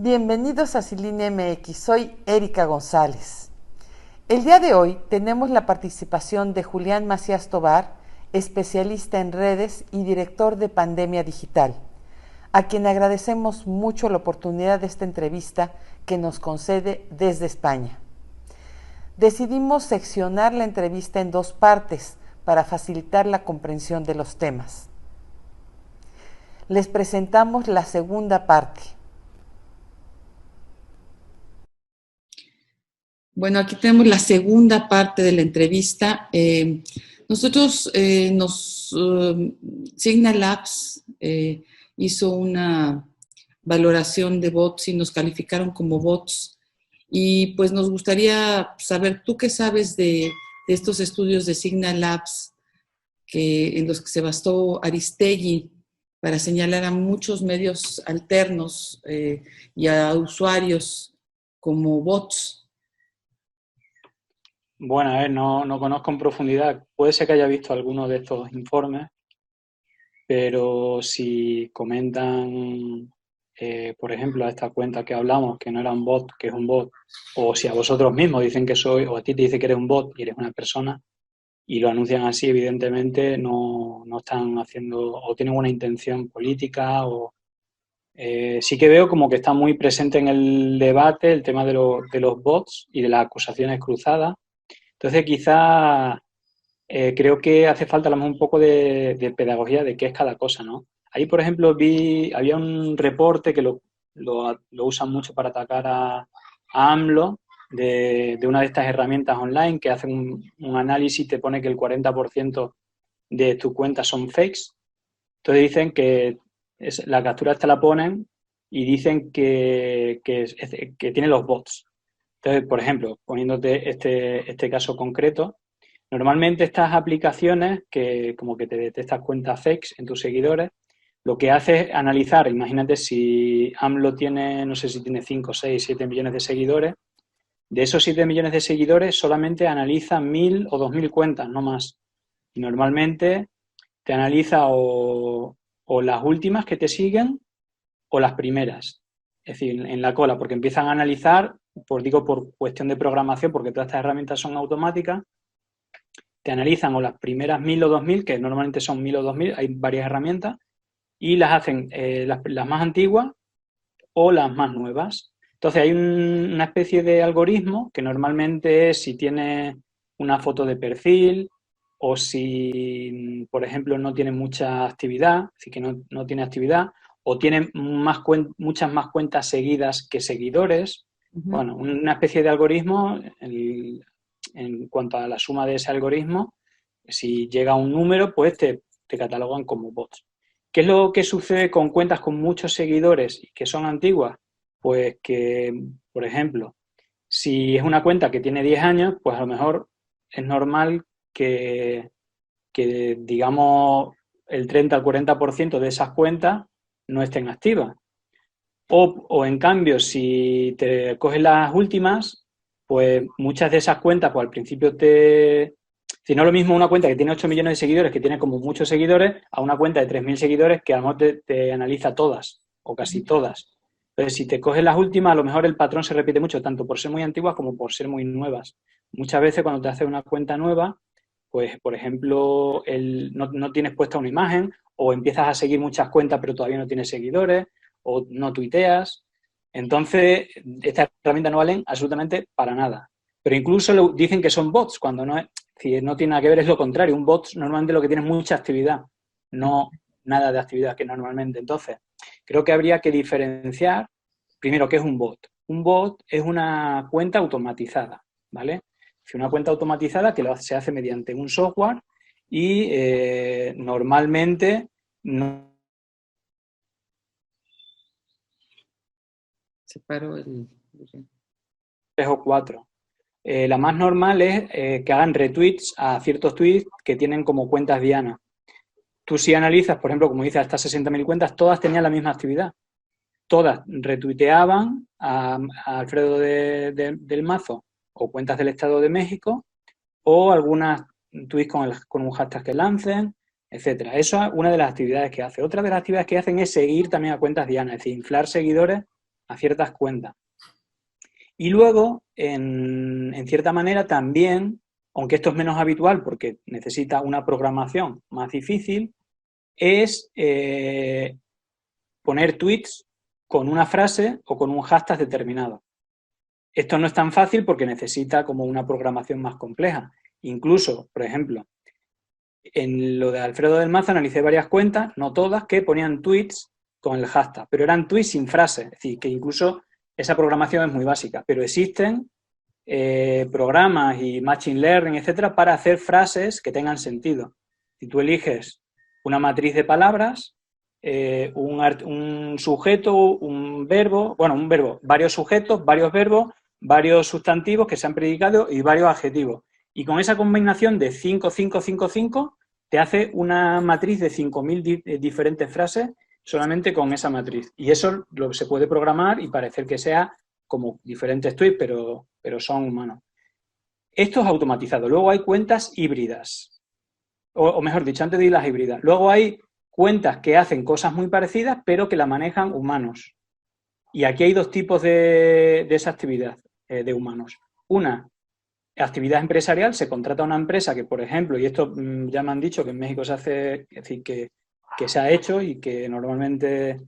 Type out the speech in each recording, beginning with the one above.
Bienvenidos a Ciline MX, soy Erika González. El día de hoy tenemos la participación de Julián Macías Tobar, especialista en redes y director de Pandemia Digital, a quien agradecemos mucho la oportunidad de esta entrevista que nos concede desde España. Decidimos seccionar la entrevista en dos partes para facilitar la comprensión de los temas. Les presentamos la segunda parte. Bueno, aquí tenemos la segunda parte de la entrevista. Signal Labs hizo una valoración de bots y nos calificaron como bots. Y pues nos gustaría saber, ¿tú qué sabes de estos estudios de Signal Labs en los que se basó Aristegui para señalar a muchos medios alternos y a usuarios como bots? Bueno, a ver, no conozco en profundidad. Puede ser que haya visto alguno de estos informes, pero si comentan, por ejemplo, a esta cuenta que hablamos, que no era un bot, que es un bot, o si a vosotros mismos dicen que soy, o a ti te dice que eres un bot y eres una persona, y lo anuncian así, evidentemente no están haciendo, o tienen una intención política, o sí que veo como que está muy presente en el debate el tema de los bots y de las acusaciones cruzadas. Entonces, quizá creo que hace falta a lo mejor un poco de pedagogía de qué es cada cosa, ¿no? Ahí, por ejemplo, había un reporte que lo usan mucho para atacar a AMLO, de una de estas herramientas online que hacen un análisis y te pone que el 40% de tus cuentas son fakes. Entonces dicen que la captura esta la ponen y dicen que tiene los bots. Entonces, por ejemplo, poniéndote este caso concreto, normalmente estas aplicaciones que como que te detectas cuentas fakes en tus seguidores, lo que hace es analizar, imagínate si AMLO tiene, no sé si tiene 5, 6, 7 millones de seguidores, de esos 7 millones de seguidores solamente analiza 1.000 o 2.000 cuentas, no más. Y normalmente te analiza o las últimas que te siguen o las primeras, es decir, en la cola, porque empiezan a analizar, por cuestión de programación, porque todas estas herramientas son automáticas, te analizan o las primeras 1.000 o 2.000, que normalmente son 1.000 o 2.000, hay varias herramientas, y las hacen las más antiguas o las más nuevas. Entonces hay una especie de algoritmo que normalmente es si tiene una foto de perfil o si, por ejemplo, no tiene mucha actividad, así que no tiene actividad, o tiene muchas más cuentas seguidas que seguidores. Bueno, una especie de algoritmo en cuanto a la suma de ese algoritmo, si llega a un número, pues te catalogan como bots. ¿Qué es lo que sucede con cuentas con muchos seguidores y que son antiguas? Pues que, por ejemplo, si es una cuenta que tiene 10 años, pues a lo mejor es normal que digamos, el 30 al 40% de esas cuentas no estén activas. O en cambio, si te coges las últimas, pues muchas de esas cuentas, pues al principio Si no es lo mismo una cuenta que tiene 8 millones de seguidores, que tiene como muchos seguidores, a una cuenta de 3.000 seguidores que a lo mejor te analiza todas, o casi todas. Entonces, si te coges las últimas, a lo mejor el patrón se repite mucho, tanto por ser muy antiguas como por ser muy nuevas. Muchas veces cuando te haces una cuenta nueva, pues, por ejemplo, no tienes puesta una imagen, o empiezas a seguir muchas cuentas pero todavía no tienes seguidores, o no tuiteas. Entonces, estas herramientas no valen absolutamente para nada. Pero incluso dicen que son bots, cuando no tiene nada que ver, es lo contrario. Un bot normalmente lo que tiene es mucha actividad, no nada de actividad que normalmente. Entonces, creo que habría que diferenciar, primero, ¿qué es un bot? Un bot es una cuenta automatizada, ¿vale? Es una cuenta automatizada que se hace mediante un software y normalmente no... Separo el... 3 o 4. La más normal es que hagan retweets a ciertos tweets que tienen como cuentas diana. Tú si analizas, por ejemplo, como dices, estas 60.000 cuentas, todas tenían la misma actividad. Todas retuiteaban a Alfredo del Mazo o cuentas del Estado de México o algunas tweets con un hashtag que lancen, etcétera. Eso es una de las actividades que hace. Otra de las actividades que hacen es seguir también a cuentas diana, es decir, inflar seguidores a ciertas cuentas. Y luego, en cierta manera, también, aunque esto es menos habitual porque necesita una programación más difícil, es poner tweets con una frase o con un hashtag determinado. Esto no es tan fácil porque necesita como una programación más compleja. Incluso, por ejemplo, en lo de Alfredo del Mazo analicé varias cuentas, no todas, que ponían tweets con el hashtag, pero eran tweets sin frase, es decir, que incluso esa programación es muy básica, pero existen programas y machine learning, etcétera, para hacer frases que tengan sentido. Si tú eliges una matriz de palabras, un sujeto, un verbo, varios sujetos, varios verbos, varios sustantivos que sean predicados y varios adjetivos. Y con esa combinación de 5, 5, 5, 5, te hace una matriz de 5.000 diferentes frases solamente con esa matriz. Y eso se puede programar y parecer que sea como diferentes tweets, pero son humanos. Esto es automatizado. Luego hay cuentas híbridas. O mejor dicho, antes de las híbridas. Luego hay cuentas que hacen cosas muy parecidas, pero que la manejan humanos. Y aquí hay dos tipos de esa actividad de humanos. Una, actividad empresarial, se contrata a una empresa que, por ejemplo, y esto ya me han dicho que en México se hace, es decir, que se ha hecho y que normalmente,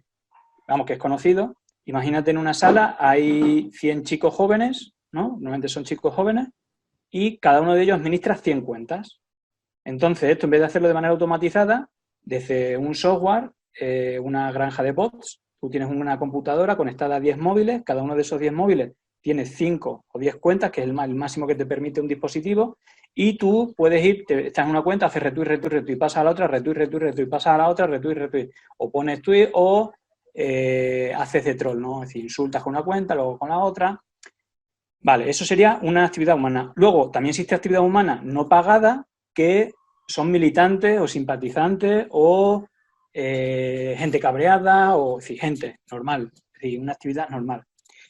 vamos, que es conocido. Imagínate en una sala hay 100 chicos jóvenes, ¿no? Normalmente son chicos jóvenes, y cada uno de ellos administra 100 cuentas. Entonces, esto en vez de hacerlo de manera automatizada, desde un software, una granja de bots, tú tienes una computadora conectada a 10 móviles, cada uno de esos 10 móviles tiene 5 o 10 cuentas, que es el máximo que te permite un dispositivo, y tú puedes ir, estás en una cuenta, haces retweet, retweet, retweet, pasas a la otra, retweet, retweet, retweet, pasas a la otra, retweet, retweet, o pones tweet o haces de troll, ¿no? Es decir, insultas con una cuenta, luego con la otra. Vale, eso sería una actividad humana. Luego, también existe actividad humana no pagada, que son militantes o simpatizantes o gente cabreada o, es decir, gente normal, es decir, una actividad normal.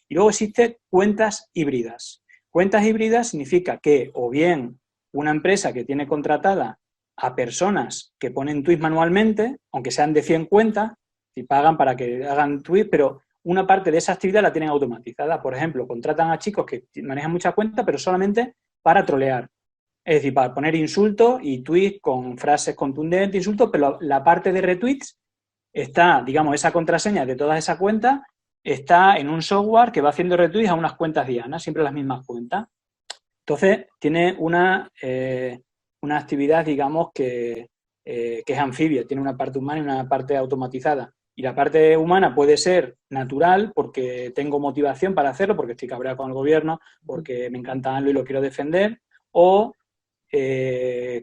Y luego existen cuentas híbridas. Cuentas híbridas significa que o bien una empresa que tiene contratada a personas que ponen tweets manualmente, aunque sean de 100 cuentas, y pagan para que hagan tweets, pero una parte de esa actividad la tienen automatizada. Por ejemplo, contratan a chicos que manejan muchas cuentas, pero solamente para trolear. Es decir, para poner insultos y tweets con frases contundentes, insultos, pero la parte de retweets está, digamos, esa contraseña de todas esas cuentas está en un software que va haciendo retweets a unas cuentas dianas, siempre las mismas cuentas. Entonces, tiene una actividad, digamos, que es anfibia, tiene una parte humana y una parte automatizada. Y la parte humana puede ser natural porque tengo motivación para hacerlo, porque estoy cabreado con el gobierno, porque me encanta algo y lo quiero defender, o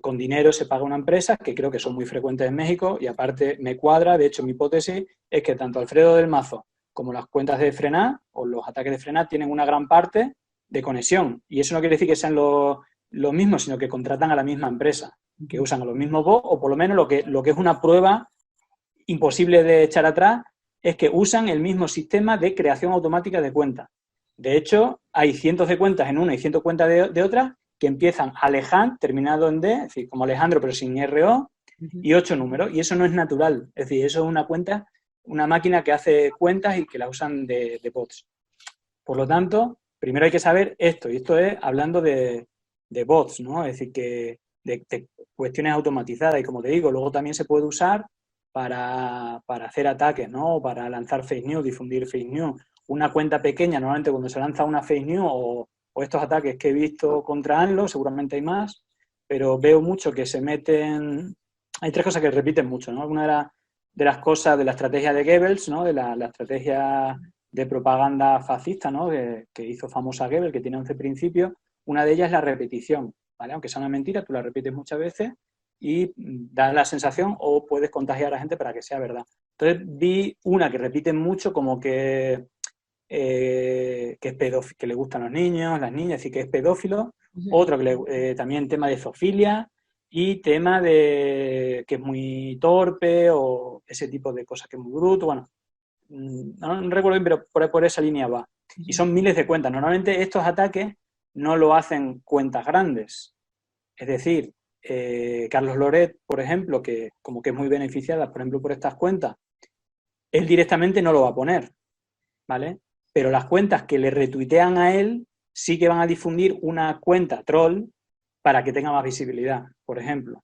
con dinero se paga una empresa, que creo que son muy frecuentes en México, y aparte me cuadra. De hecho, mi hipótesis es que tanto Alfredo del Mazo como las cuentas de Frenar o los ataques de Frenar tienen una gran parte de conexión. Y eso no quiere decir que sean los mismos, sino que contratan a la misma empresa, que usan a los mismos bots, o por lo menos lo que es una prueba imposible de echar atrás, es que usan el mismo sistema de creación automática de cuentas. De hecho, hay cientos de cuentas en una y cientos de cuentas de otra que empiezan Alejandro, terminado en D, es decir, como Alejandro, pero sin RO, y 8 números. Y eso no es natural. Es decir, eso es una cuenta, una máquina que hace cuentas y que la usan de bots. Por lo tanto, primero hay que saber esto, y esto es hablando de bots, ¿no? Es decir, que de cuestiones automatizadas. Y como te digo, luego también se puede usar para hacer ataques, ¿no? Para lanzar fake news, difundir fake news. Una cuenta pequeña, normalmente cuando se lanza una fake news o estos ataques que he visto contra ANLO, seguramente hay más, pero veo mucho que se meten... Hay tres cosas que repiten mucho, ¿no? Una de las cosas de la estrategia de Goebbels, ¿no? De la estrategia de propaganda fascista, ¿no? Que hizo famosa Goebbels, que tiene 11 principios. Una de ellas es la repetición, ¿vale? Aunque sea una mentira, tú la repites muchas veces y das la sensación o puedes contagiar a la gente para que sea verdad. Entonces vi una que repiten mucho como que es pedófilo, que le gustan los niños, las niñas, y que es pedófilo. Otro que también tema de zoofilia y tema de que es muy torpe o ese tipo de cosas, que es muy bruto. Bueno, no recuerdo bien, pero por esa línea va. Y son miles de cuentas. Normalmente estos ataques no lo hacen cuentas grandes. Es decir, Carlos Loret, por ejemplo, que como que es muy beneficiada, por ejemplo, por estas cuentas, él directamente no lo va a poner, ¿vale? pero las cuentas que le retuitean a él sí que van a difundir una cuenta troll para que tenga más visibilidad, por ejemplo.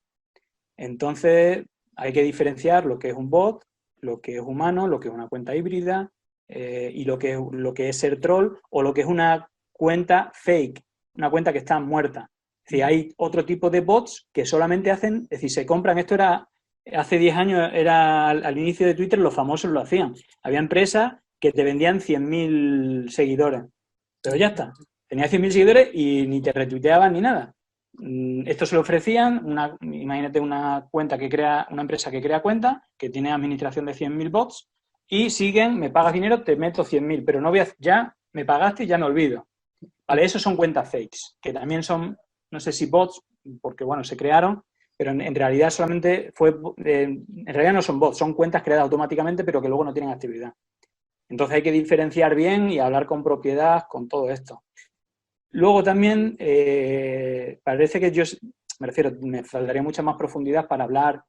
Entonces, hay que diferenciar lo que es un bot, lo que es humano, lo que es una cuenta híbrida, y lo que es ser troll, o lo que es una cuenta fake, una cuenta que está muerta. Es decir, hay otro tipo de bots que solamente hacen, es decir, se compran, esto era, hace 10 años, era al inicio de Twitter, los famosos lo hacían. Había empresas que te vendían 100.000 seguidores, pero ya está. Tenía 100.000 seguidores y ni te retuiteaban ni nada. Esto se lo ofrecían, imagínate una cuenta que crea, una empresa que crea cuenta, que tiene administración de 100.000 bots, y siguen, me pagas dinero, te meto 100.000, pero no voy a, ya me pagaste y ya me olvido. Vale, esos son cuentas fakes, que también son, no sé si bots, porque bueno, se crearon, pero en realidad solamente en realidad no son bots, son cuentas creadas automáticamente, pero que luego no tienen actividad. Entonces hay que diferenciar bien y hablar con propiedad con todo esto. Luego también parece que me faltaría mucha más profundidad para hablar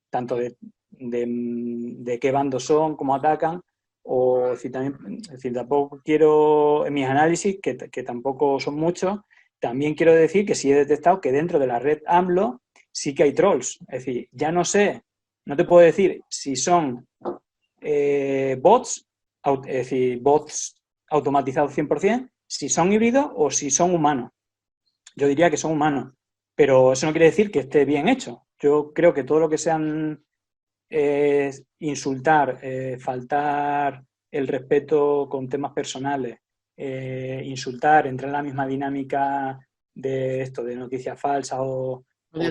tanto de qué bandos son, cómo atacan, o si también, es decir, tampoco quiero, en mis análisis, que tampoco son muchos, también quiero decir que sí he detectado que dentro de la red AMLO sí que hay trolls. Es decir, ya no sé, no te puedo decir si son bots, es decir, bots automatizados 100%, si son híbridos o si son humanos. Yo diría que son humanos, pero eso no quiere decir que esté bien hecho. Yo creo que todo lo que sean insultar, faltar el respeto con temas personales, insultar, entrar en la misma dinámica de esto, de noticias falsas o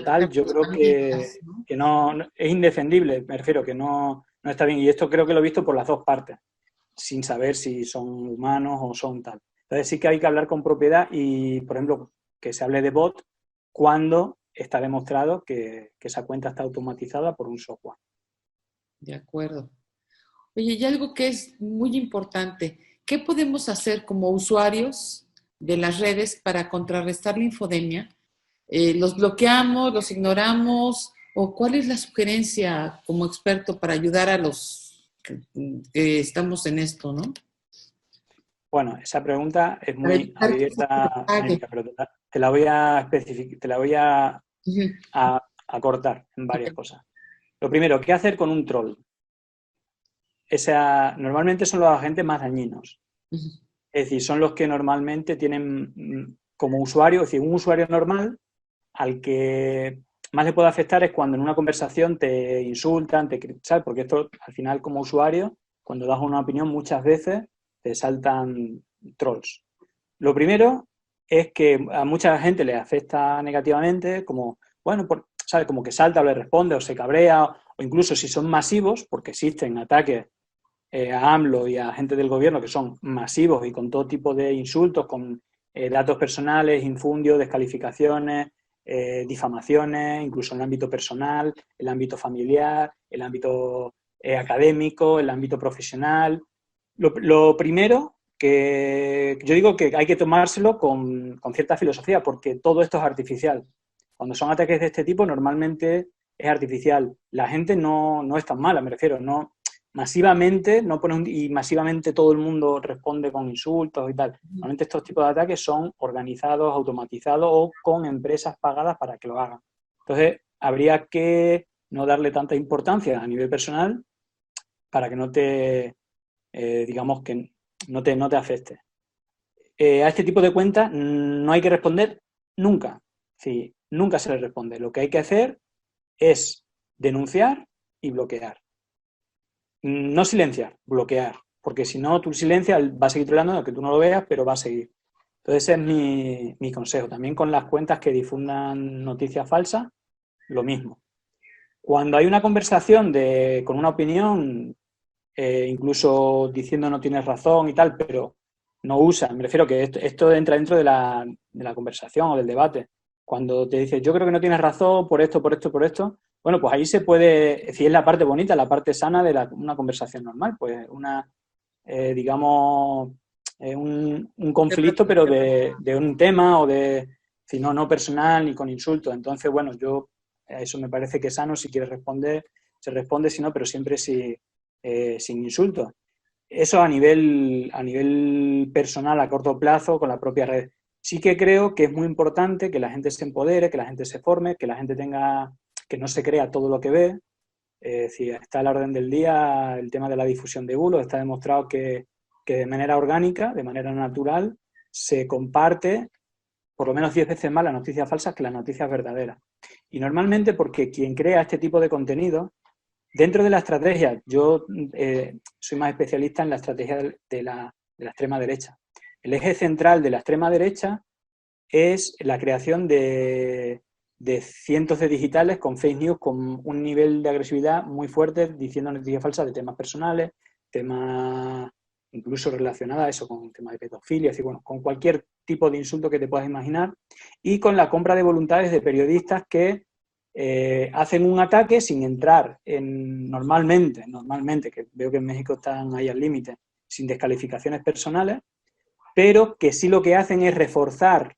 tal, yo creo que no, es indefendible, me refiero, que no está bien. Y esto creo que lo he visto por las dos partes, sin saber si son humanos o son tal. Entonces sí que hay que hablar con propiedad y, por ejemplo, que se hable de bot cuando está demostrado que esa cuenta está automatizada por un software. De acuerdo. Oye, y algo que es muy importante, ¿qué podemos hacer como usuarios de las redes para contrarrestar la infodemia? ¿Los bloqueamos, los ignoramos? ¿O cuál es la sugerencia como experto para ayudar a los que estamos en esto, no? Bueno, esa pregunta es Para muy evitar que se abierta, propague. Erika, pero te la voy a especificar, te la voy a Ujú. cortar en varias Ok. cosas. Lo primero, ¿qué hacer con un troll? Normalmente son los agentes más dañinos. Ujú. Es decir, son los que normalmente tienen como usuario, es decir, un usuario normal al que más le puede afectar es cuando en una conversación te insultan, ¿sabes? Porque esto, al final, como usuario, cuando das una opinión, muchas veces te saltan trolls. Lo primero es que a mucha gente le afecta negativamente, como, bueno, ¿sabes? Como que salta o le responde o se cabrea, o incluso si son masivos, porque existen ataques a AMLO y a gente del gobierno que son masivos y con todo tipo de insultos, con datos personales, infundios, descalificaciones, difamaciones, incluso en el ámbito personal, el ámbito familiar, el ámbito académico, el ámbito profesional. Lo primero que yo digo que hay que tomárselo con cierta filosofía, porque todo esto es artificial. Cuando son ataques de este tipo, normalmente es artificial. La gente no es tan mala, me refiero, no masivamente, no pone y masivamente todo el mundo responde con insultos y tal. Normalmente estos tipos de ataques son organizados, automatizados o con empresas pagadas para que lo hagan. Entonces, habría que no darle tanta importancia a nivel personal para que no te, digamos, que no te afecte. A este tipo de cuentas no hay que responder nunca. Sí, nunca se le responde. Lo que hay que hacer es denunciar y bloquear. No silenciar, bloquear. Porque si no, tú silencias, va a seguir troleando, aunque tú no lo veas, pero va a seguir. Entonces ese es mi consejo. También con las cuentas que difundan noticias falsas, lo mismo. Cuando hay una conversación con una opinión, incluso diciendo no tienes razón y tal, pero no usa, me refiero que esto entra dentro de la conversación o del debate. Cuando te dice, yo creo que no tienes razón por esto, por esto, por esto, bueno, pues ahí se puede, es decir, es la parte bonita, la parte sana de una conversación normal, pues digamos, un conflicto, pero de un tema o si no personal ni con insultos. Entonces, bueno, eso me parece que es sano, si quieres responder, se responde, si no, pero siempre sin insultos. Eso a nivel personal, a corto plazo, con la propia red. Sí que creo que es muy importante que la gente se empodere, que la gente se forme, que la gente que no se crea todo lo que ve. Es decir, está a la orden del día el tema de la difusión de bulos. Está demostrado que de manera orgánica, de manera natural, se comparte por lo menos 10 veces más las noticias falsas que las noticias verdaderas. Y normalmente porque quien crea este tipo de contenido, dentro de la estrategia, yo soy más especialista en la estrategia de la extrema derecha. El eje central de la extrema derecha es la creación de cientos de digitales con fake news, con un nivel de agresividad muy fuerte, diciendo noticias falsas de temas personales, temas incluso relacionados a eso, con temas de pedofilia, así, bueno, con cualquier tipo de insulto que te puedas imaginar, y con la compra de voluntades de periodistas que hacen un ataque sin entrar normalmente, que veo que en México están ahí al límite, sin descalificaciones personales, pero que sí lo que hacen es reforzar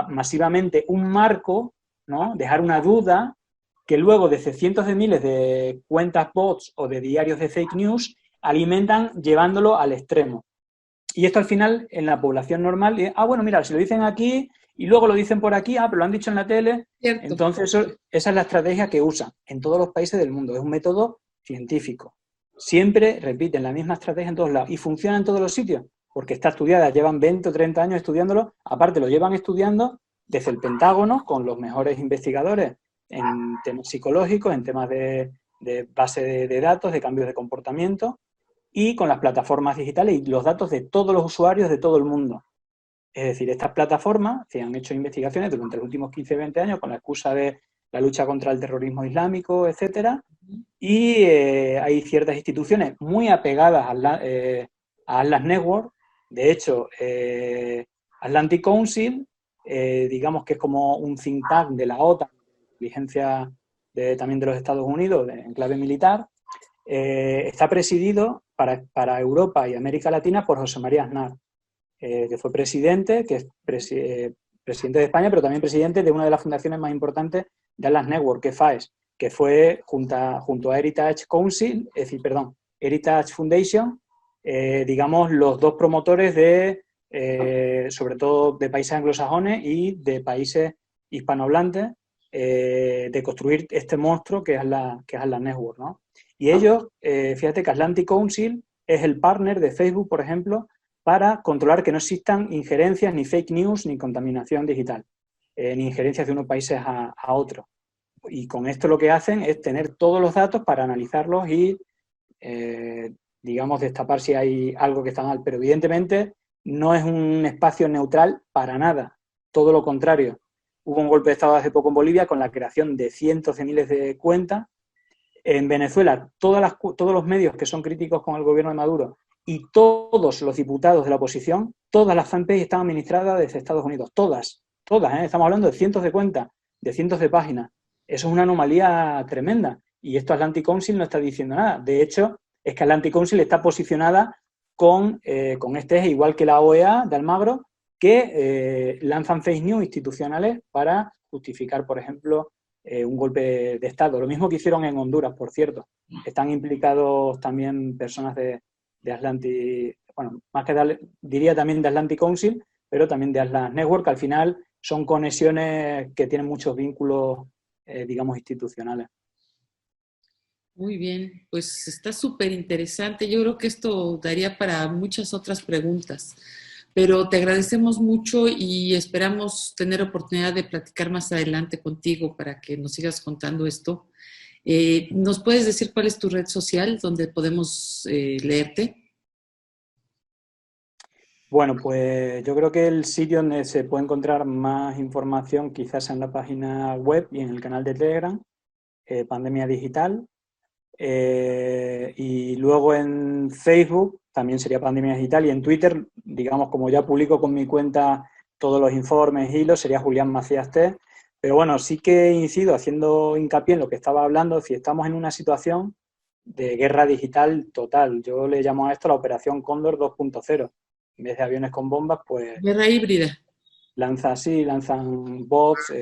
masivamente un marco, ¿no? Dejar una duda, que luego desde cientos de miles de cuentas bots o de diarios de fake news alimentan llevándolo al extremo. Y esto al final en la población normal, bueno, mira, si lo dicen aquí y luego lo dicen por aquí, pero lo han dicho en la tele, Cierto. entonces esa es la estrategia que usan en todos los países del mundo, es un método científico. Siempre repiten la misma estrategia en todos lados y funciona en todos los sitios, porque está estudiada, llevan 20 o 30 años estudiándolo, aparte lo llevan estudiando desde el Pentágono con los mejores investigadores en temas psicológicos, en temas de base de datos, de cambios de comportamiento, y con las plataformas digitales y los datos de todos los usuarios de todo el mundo. Es decir, estas plataformas se han hecho investigaciones durante los últimos 15 o 20 años con la excusa de la lucha contra el terrorismo islámico, etcétera, y hay ciertas instituciones muy apegadas a Atlas Network. De hecho, Atlantic Council, digamos que es como un think tank de la OTAN, inteligencia también de los Estados Unidos, en clave militar, está presidido para Europa y América Latina por José María Aznar, que fue presidente, que es presidente de España, pero también presidente de una de las fundaciones más importantes de Atlas Network, que es FAES, que fue junto a Heritage Council, es decir, perdón, Heritage Foundation, digamos, los dos promotores sobre todo de países anglosajones y de países hispanohablantes, de construir este monstruo que es Atlas Network, ¿no? Y ellos, fíjate que Atlantic Council es el partner de Facebook, por ejemplo, para controlar que no existan injerencias, ni fake news, ni contaminación digital, ni injerencias de unos países a otros. Y con esto lo que hacen es tener todos los datos para analizarlos y, digamos, destapar si hay algo que está mal. Pero evidentemente no es un espacio neutral para nada, todo lo contrario. Hubo un golpe de Estado hace poco en Bolivia con la creación de cientos de miles de cuentas. En Venezuela, todos los medios que son críticos con el gobierno de Maduro y todos los diputados de la oposición, todas las fanpages están administradas desde Estados Unidos, todas, estamos hablando de cientos de cuentas, de cientos de páginas. Eso es una anomalía tremenda y esto Atlantic Council no está diciendo nada. De hecho, es que Atlantic Council está posicionada con este eje, igual que la OEA de Almagro, que lanzan fake news institucionales para justificar, por ejemplo, un golpe de Estado. Lo mismo que hicieron en Honduras, por cierto. Están implicados también personas de Atlantic, bueno, más que diría también de Atlantic Council, pero también de Atlas Network, que al final son conexiones que tienen muchos vínculos, digamos, institucionales. Muy bien, pues está súper interesante. Yo creo que esto daría para muchas otras preguntas, pero te agradecemos mucho y esperamos tener oportunidad de platicar más adelante contigo para que nos sigas contando esto. ¿Nos puedes decir cuál es tu red social donde podemos leerte? Bueno, pues yo creo que el sitio donde se puede encontrar más información quizás en la página web y en el canal de Telegram, Pandemia Digital. Y luego en Facebook también sería Pandemia Digital y en Twitter, digamos, como ya publico con mi cuenta todos los informes y hilos, sería Julián Macías T. Pero bueno, sí que incido haciendo hincapié en lo que estaba hablando, si estamos en una situación de guerra digital total. Yo le llamo a esto la Operación Cóndor 2.0. En vez de aviones con bombas, pues Guerra híbrida. lanzan bots,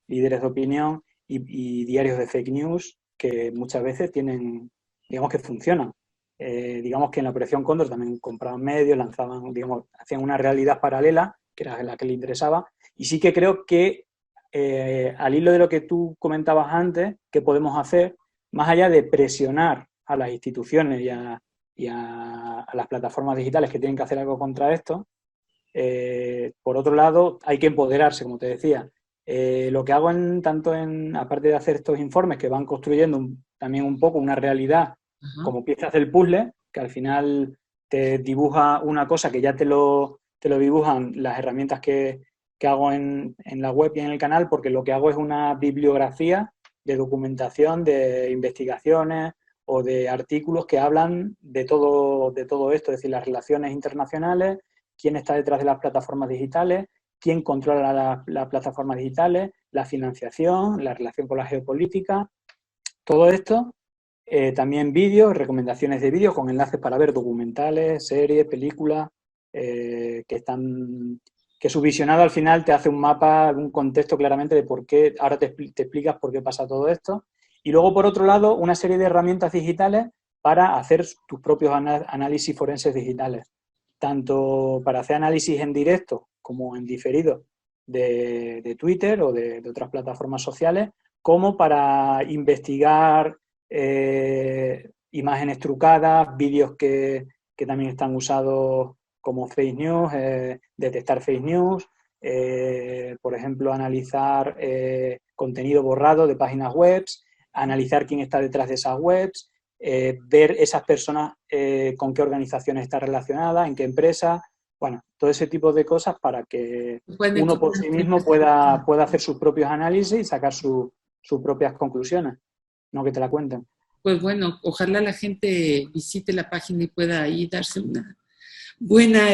líderes de opinión y diarios de fake news que muchas veces tienen, digamos que funcionan. digamos que en la Operación Cóndor también compraban medios, lanzaban, digamos, hacían una realidad paralela, que era la que le interesaba, y sí que creo que al hilo de lo que tú comentabas antes, ¿qué podemos hacer? Más allá de presionar a las instituciones y a las plataformas digitales que tienen que hacer algo contra esto, por otro lado, hay que empoderarse, como te decía. Lo que hago aparte de hacer estos informes que van construyendo también un poco una realidad como piezas del puzzle, que al final te dibuja una cosa que ya te lo dibujan las herramientas que hago en la web y en el canal, porque lo que hago es una bibliografía de documentación, de investigaciones o de artículos que hablan de todo esto, es decir, las relaciones internacionales, quién está detrás de las plataformas digitales, quién controla las plataformas digitales, la financiación, la relación con la geopolítica, todo esto. También vídeos, recomendaciones de vídeos con enlaces para ver documentales, series, películas, que su visionado al final te hace un mapa, un contexto claramente de por qué, ahora te explicas por qué pasa todo esto. Y luego, por otro lado, una serie de herramientas digitales para hacer tus propios análisis forenses digitales, tanto para hacer análisis en directo como en diferido de Twitter o de otras plataformas sociales, como para investigar imágenes trucadas, vídeos que también están usados como fake news, detectar fake news, por ejemplo, analizar contenido borrado de páginas web, analizar quién está detrás de esas webs, ver esas personas con qué organizaciones está relacionada, en qué empresa, bueno, todo ese tipo de cosas para que uno por sí mismo pueda hacer sus propios análisis y sacar sus propias conclusiones, no que te la cuenten. Pues bueno, ojalá la gente visite la página y pueda ahí darse una buena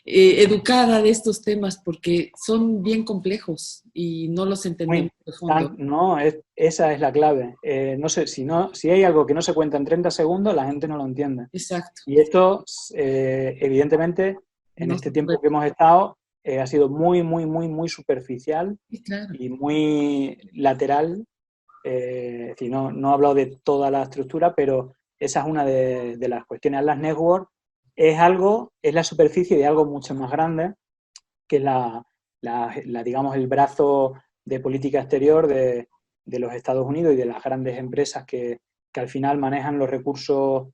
educada de estos temas, porque son bien complejos y no los entendemos de fondo. No, esa es la clave. No sé, si hay algo que no se cuenta en 30 segundos, la gente no lo entiende. Exacto. Y esto, evidentemente, en este tiempo que hemos estado, ha sido muy, muy, muy, muy superficial, sí, claro, y muy lateral. Es decir, no he hablado de toda la estructura, pero esa es una de las cuestiones. Las networks es la superficie de algo mucho más grande, que es digamos, el brazo de política exterior de los Estados Unidos y de las grandes empresas que al final manejan los recursos,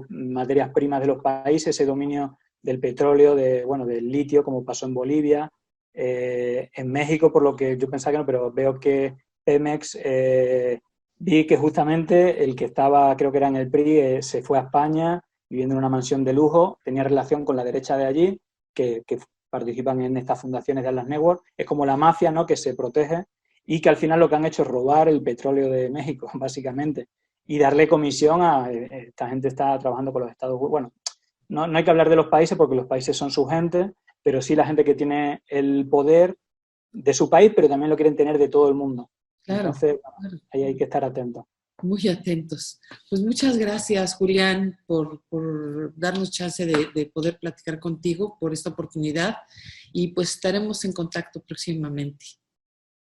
materias primas de los países, ese dominio del petróleo, del litio, como pasó en Bolivia, en México, por lo que yo pensaba que no, pero veo que Pemex, vi que justamente el que estaba, creo que era en el PRI, se fue a España viviendo en una mansión de lujo, tenía relación con la derecha de allí, que participan en estas fundaciones de Atlas Network. Es como la mafia, ¿no?, que se protege y que al final lo que han hecho es robar el petróleo de México, básicamente, y darle comisión a esta gente. Está trabajando con los Estados Unidos. Bueno, no hay que hablar de los países porque los países son su gente, pero sí la gente que tiene el poder de su país, pero también lo quieren tener de todo el mundo. Claro, Entonces, claro. Ahí hay que estar atentos. Muy atentos. Pues muchas gracias, Julián, por darnos chance de poder platicar contigo, por esta oportunidad, y pues estaremos en contacto próximamente.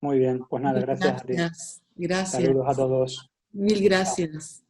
Muy bien, pues nada, gracias a ti. Gracias. Saludos a todos. Mil gracias.